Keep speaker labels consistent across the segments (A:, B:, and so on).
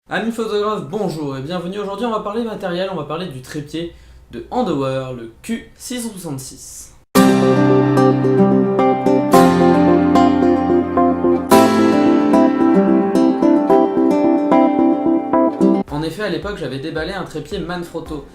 A: Amis photographes, bonjour et bienvenue. Aujourd'hui on va parler matériel, on va parler du trépied de Handover, le Q666. En effet, à l'époque j'avais déballé un trépied Manfrotto,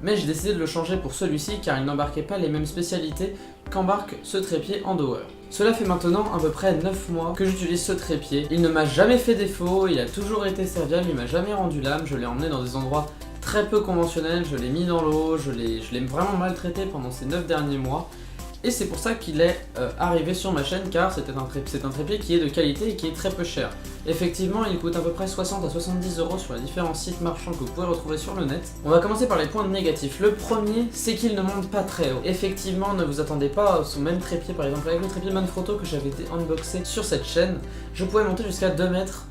A: mais j'ai décidé de le changer pour celui-ci car il n'embarquait pas les mêmes spécialités qu'embarque ce trépied Handover. Cela fait maintenant à peu près 9 mois que j'utilise ce trépied. Il ne m'a jamais fait défaut, il a toujours été serviable, il m'a jamais rendu l'âme, je l'ai emmené dans des endroits très peu conventionnels, je l'ai mis dans l'eau, je l'ai vraiment maltraité pendant ces 9 derniers mois. Et c'est pour ça qu'il est arrivé sur ma chaîne car c'est un trépied qui est de qualité et qui est très peu cher. Effectivement, il coûte à peu près 60 à 70 € sur les différents sites marchands que vous pouvez retrouver sur le net. On va commencer par les points négatifs. Le premier, c'est qu'il ne monte pas très haut. Effectivement, ne vous attendez pas au même trépied, par exemple avec le trépied Manfrotto que j'avais été unboxé sur cette chaîne, je pouvais monter jusqu'à 2 mètres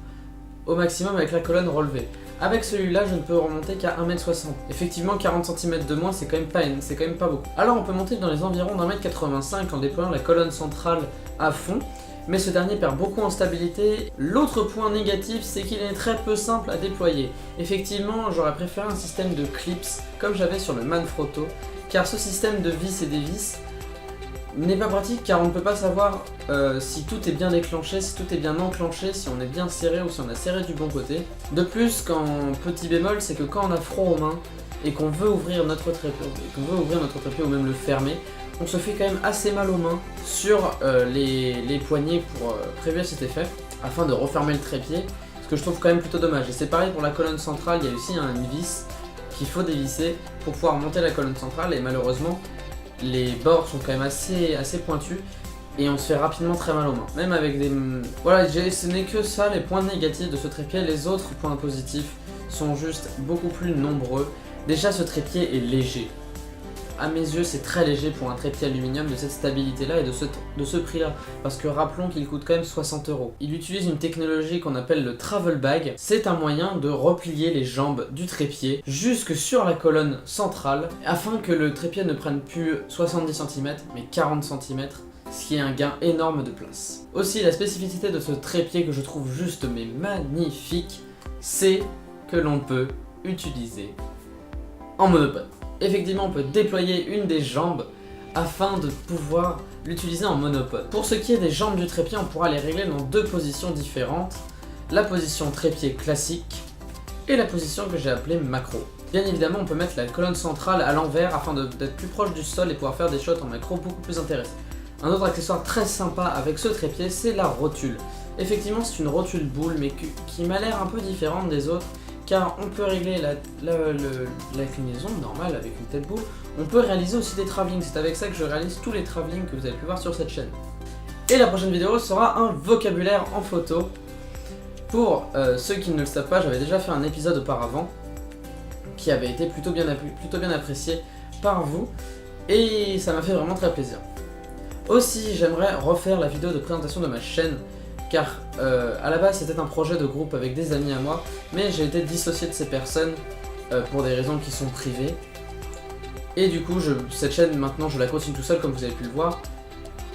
A: au maximum avec la colonne relevée. Avec celui-là, je ne peux remonter qu'à 1m60. Effectivement, 40 cm de moins, c'est quand même pas beaucoup. Alors on peut monter dans les environs d'1m85 en déployant la colonne centrale à fond, mais ce dernier perd beaucoup en stabilité. L'autre point négatif, c'est qu'il est très peu simple à déployer. Effectivement, j'aurais préféré un système de clips, comme j'avais sur le Manfrotto, car ce système de vis et dévis n'est pas pratique car on ne peut pas savoir si tout est bien déclenché, si tout est bien enclenché, si on est bien serré ou si on a serré du bon côté. De plus, petit bémol, c'est que quand on a froid aux mains et qu'on veut ouvrir notre trépied ou même le fermer, on se fait quand même assez mal aux mains sur les poignées pour prévenir cet effet, afin de refermer le trépied, ce que je trouve quand même plutôt dommage. Et c'est pareil pour la colonne centrale, il y a aussi une vis qu'il faut dévisser pour pouvoir monter la colonne centrale et malheureusement, les bords sont quand même assez pointus et on se fait rapidement très mal aux mains. Même avec des... Voilà, ce n'est que ça les points négatifs de ce trépied. Les autres points positifs sont juste beaucoup plus nombreux. Déjà, ce trépied est léger. À mes yeux, c'est très léger pour un trépied aluminium de cette stabilité-là et de ce prix-là. Parce que rappelons qu'il coûte quand même 60 €. Il utilise une technologie qu'on appelle le travel bag. C'est un moyen de replier les jambes du trépied jusque sur la colonne centrale afin que le trépied ne prenne plus 70 cm mais 40 cm, ce qui est un gain énorme de place. Aussi, la spécificité de ce trépied que je trouve juste mais magnifique, c'est que l'on peut utiliser en monopode. Effectivement, on peut déployer une des jambes afin de pouvoir l'utiliser en monopode. Pour ce qui est des jambes du trépied, on pourra les régler dans deux positions différentes. La position trépied classique et la position que j'ai appelée macro. Bien évidemment, on peut mettre la colonne centrale à l'envers afin d'être plus proche du sol et pouvoir faire des shots en macro beaucoup plus intéressants. Un autre accessoire très sympa avec ce trépied, c'est la rotule. Effectivement, c'est une rotule boule, mais qui m'a l'air un peu différente des autres, car on peut régler l'inclinaison normale avec une tête boule. On peut réaliser aussi des travelling, c'est avec ça que je réalise tous les travelling que vous avez pu voir sur cette chaîne. Et la prochaine vidéo sera un vocabulaire en photo. Pour ceux qui ne le savent pas, j'avais déjà fait un épisode auparavant qui avait été plutôt bien apprécié par vous et ça m'a fait vraiment très plaisir. Aussi, j'aimerais refaire la vidéo de présentation de ma chaîne car à la base c'était un projet de groupe avec des amis à moi, mais j'ai été dissocié de ces personnes pour des raisons qui sont privées. Et du coup, cette chaîne maintenant je la continue tout seul comme vous avez pu le voir.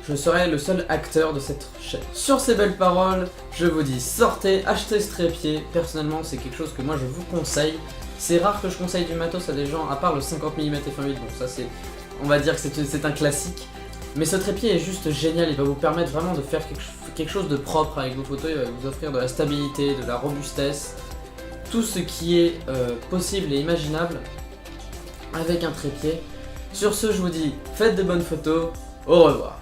A: Je serai le seul acteur de cette chaîne. Sur ces belles paroles, je vous dis sortez, achetez ce trépied. Personnellement, c'est quelque chose que moi je vous conseille. C'est rare que je conseille du matos à des gens, à part le 50 mm f1.8, bon ça c'est, on va dire que c'est un classique. Mais ce trépied est juste génial, il va vous permettre vraiment de faire quelque chose de propre avec vos photos, il va vous offrir de la stabilité, de la robustesse, tout ce qui est possible et imaginable avec un trépied. Sur ce, je vous dis, faites de bonnes photos, au revoir.